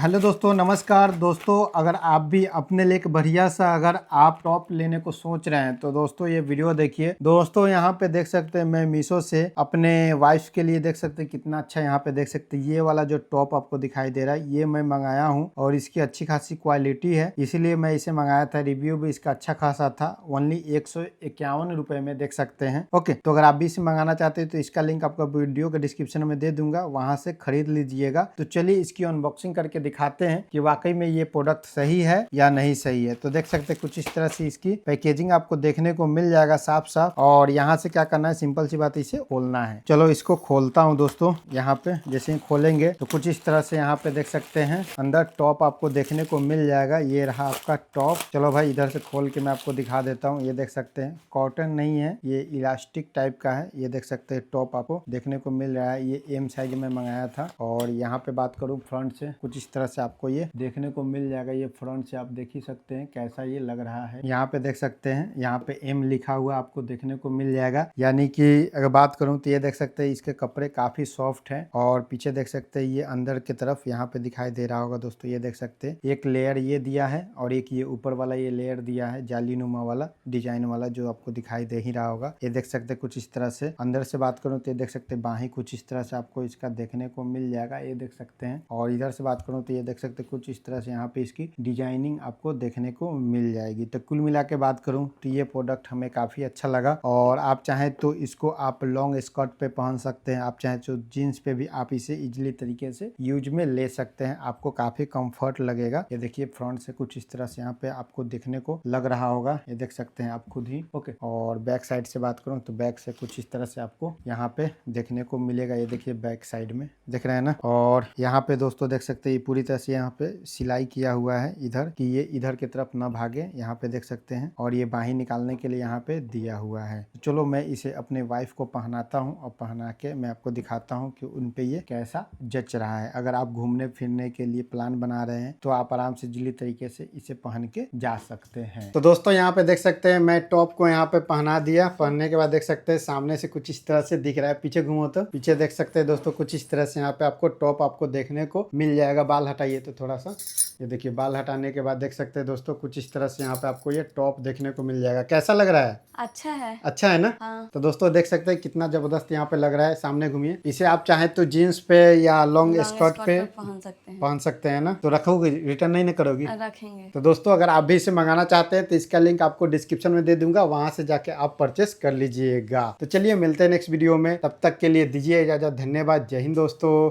Hello दोस्तों, नमस्कार दोस्तों। अगर आप भी अपने लिए एक बढ़िया सा अगर आप टॉप लेने को सोच रहे हैं तो दोस्तों ये वीडियो देखिए। दोस्तों यहाँ पे देख सकते हैं मैं मीशो से अपने वाइफ के लिए देख सकते हैं कितना अच्छा यहाँ पे देख सकते हैं। ये वाला जो टॉप आपको दिखाई दे रहा है ये मैं मंगाया हूँ और इसकी अच्छी खासी क्वालिटी है, इसीलिए मैं इसे मंगाया था। रिव्यू भी इसका अच्छा खासा था। ओनली 151 रुपए में देख सकते हैं। ओके, तो अगर आप भी इसे मंगाना चाहते हैं तो इसका लिंक आपको वीडियो के डिस्क्रिप्शन में दे दूंगा, वहां से खरीद लीजिएगा। तो चलिए इसकी अनबॉक्सिंग करके दिखाते हैं कि वाकई में ये प्रोडक्ट सही है या नहीं सही है। तो देख सकते हैं कुछ इस तरह से इसकी पैकेजिंग आपको देखने को मिल जाएगा साफ साफ। और यहाँ से क्या करना है, सिंपल सी बात, इसे खोलना है। चलो इसको खोलता हूँ दोस्तों। यहाँ पे जैसे ही खोलेंगे तो कुछ इस तरह से यहाँ पे देख सकते हैं अंदर टॉप आपको देखने को मिल जाएगा। ये रहा आपका टॉप। चलो भाई इधर से खोल के मैं आपको दिखा देता हूँ। ये देख सकते हैं कॉटन नहीं है, ये इलास्टिक टाइप का है। ये देख सकते हैं टॉप आपको देखने को मिल रहा है। ये एम साइज में मंगाया था। और यहाँ पे बात करूँ फ्रंट से, कुछ इस तरह से आपको ये देखने को मिल जाएगा। ये फ्रंट से आप देख ही सकते हैं कैसा ये लग रहा है। यहाँ पे देख सकते हैं, यहाँ पे एम लिखा हुआ आपको देखने को मिल जाएगा। यानी कि अगर बात करूँ तो ये देख सकते हैं इसके कपड़े काफी सॉफ्ट है। और पीछे देख सकते हैं ये अंदर की तरफ यहाँ पे दिखाई दे रहा होगा दोस्तों। ये देख सकते हैं एक लेयर ये दिया है और एक ये ऊपर वाला ये लेयर दिया है, जाली नुमा वाला डिजाइन वाला, जो आपको दिखाई दे ही रहा होगा। ये देख सकते हैं कुछ इस तरह से। अंदर से बात करूँ तो ये देख सकते हैं बाही कुछ इस तरह से आपको इसका देखने को मिल जाएगा। ये देख सकते हैं। और इधर से बात करूँ तो ये देख सकते हैं कुछ इस तरह से यहाँ पे इसकी डिजाइनिंग आपको देखने को मिल जाएगी। तो कुल मिला के बात करूँ तो ये प्रोडक्ट हमें काफी अच्छा लगा। और आप चाहें तो इसको आप लॉन्ग स्कर्ट पे पहन सकते हैं, आप चाहें तो जीन्स पे भी आप इसे इजिली तरीके से यूज में ले सकते हैं। आपको काफी कंफर्ट लगेगा। ये देखिए फ्रंट से कुछ इस तरह से यहाँ पे आपको देखने को लग रहा होगा। ये देख सकते हैं आप खुद ही। ओके, और बैक साइड से बात करूँ तो बैक से कुछ इस तरह से आपको यहाँ पे देखने को मिलेगा। ये देखिए बैक साइड में देख रहे हैं ना। और यहाँ पे दोस्तों देख सकते हैं पूरी तरह से यहाँ पे सिलाई किया हुआ है इधर, कि ये इधर की तरफ ना भागे। यहाँ पे देख सकते हैं। और ये बाही निकालने के लिए यहाँ पे दिया हुआ है। तो चलो मैं इसे अपने वाइफ को पहनाता हूँ और पहना के मैं आपको दिखाता हूँ कि उन पे ये कैसा जच रहा है। अगर आप घूमने फिरने के लिए प्लान बना रहे हैं तो आप आराम से जिली तरीके से इसे पहन के जा सकते हैं। तो दोस्तों यहाँ पे देख सकते हैं मैं टॉप को यहाँ पे पहना दिया। पहनने के बाद देख सकते हैं सामने से कुछ इस तरह से दिख रहा है। पीछे घूमो तो पीछे देख सकते हैं दोस्तों कुछ इस तरह से यहाँ पे आपको टॉप आपको देखने को मिल जाएगा। बाल हटाइए तो थोड़ा सा, ये देखिए बाल हटाने के बाद देख सकते हैं दोस्तों कुछ इस तरह से यहाँ पे आपको ये टॉप देखने को मिल जाएगा। कैसा लग रहा है? अच्छा है। अच्छा है ना? हाँ। तो दोस्तों देख सकते हैं कितना जबरदस्त यहाँ पे लग रहा है। सामने घूमिए। इसे आप चाहें तो जीन्स पे या लॉन्ग स्कर्ट पे पहन सकते हैं ना। तो रखोगे, रिटर्न नहीं ना करोगी? रखेंगे। तो दोस्तों अगर आप भी इसे मंगाना चाहते हैं तो इसका लिंक आपको डिस्क्रिप्शन में दे दूंगा, वहां से जाके आप परचेस कर लीजिएगा। तो चलिए मिलते हैं नेक्स्ट वीडियो में, तब तक के लिए दीजिए इजाजत। धन्यवाद। जय हिंद दोस्तों।